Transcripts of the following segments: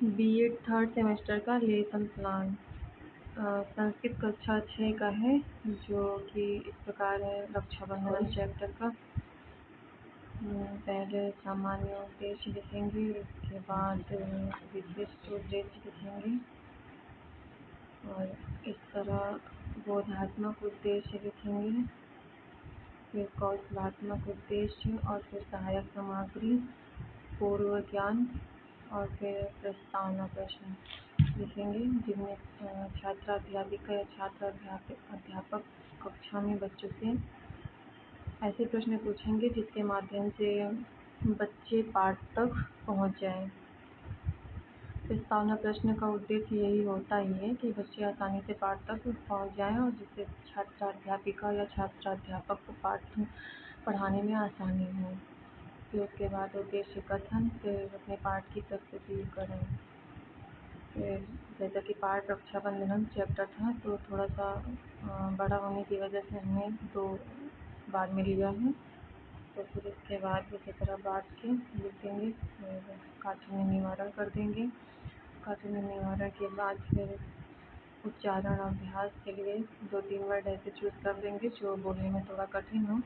BEd third semester का lesson plan Sanskrit कक्षा 6 का है, जो कि इस प्रकार है। रक्षाबंधन चैप्टर का पहले सामान्य उद्देश्य लिखेंगे, उसके बाद विशिष्ट उद्देश्य लिखेंगे और इस तरह बोधात्मक उद्देश्य लिखेंगे, फिर कौशलात्मक उद्देश्य और फिर सहायक सामग्री, पूर्व ज्ञान और फिर प्रस्तावना प्रश्न लिखेंगे, जिनमें छात्रा अध्यापिका या छात्र अध्यापक कक्षा में बच्चों से ऐसे प्रश्न पूछेंगे जिसके माध्यम से बच्चे पाठ तक पहुंच जाएं। प्रस्तावना प्रश्न का उद्देश्य यही होता ही है कि बच्चे आसानी से पाठ तक पहुंच जाएं और जिससे छात्रा अध्यापिका या छात्रा अध्यापक को पाठ पढ़ाने में आसानी हो। फिर उसके बाद उद्देश्य कथन, फिर अपने पाठ की प्रस्तुति करें। फिर जैसा कि पाठ रक्षाबंधन चैप्टर था तो थोड़ा सा बड़ा होने की वजह से हमने 2 बार में लिया है, तो फिर इसके बाद इसी तरह बांट के लिख देंगे, फिर काठिन्य निवारण कर देंगे। काठिन्य निवारण के बाद फिर उच्चारण अभ्यास के लिए 2-3 वर्ड ऐसे चूज़ कर देंगे जो बोलने में थोड़ा कठिन हो।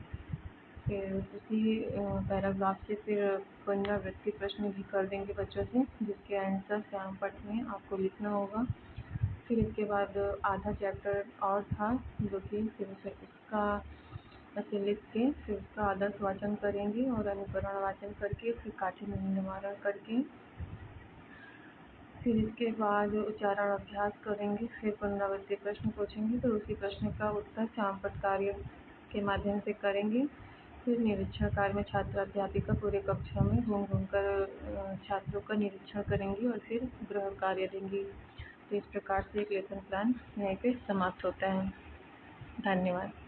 फिर उसी पैराग्राफ से फिर पुनरावृत्ति प्रश्न भी कर देंगे बच्चों से, जिसके आंसर श्यामपट्ट में आपको लिखना होगा। फिर इसके बाद आधा चैप्टर और था, जो कि फिर उसका ऐसे लिख के फिर उसका आदर्श वाचन करेंगे और अनुकरण वाचन करके फिर काठिन्य निवारण करके फिर इसके बाद उच्चारण अभ्यास करेंगे। फिर पुनरावृत्ति प्रश्न पूछेंगे, तो उसी प्रश्न का उत्तर श्यामपट्ट कार्य के माध्यम से करेंगे। फिर निरीक्षण कार्य में छात्र अध्यापिका पूरे कक्षा में घूम कर छात्रों का निरीक्षण करेंगी और फिर गृह कार्य देंगी। तो इस प्रकार से एक लेसन प्लान यहीं पे समाप्त होता है। धन्यवाद।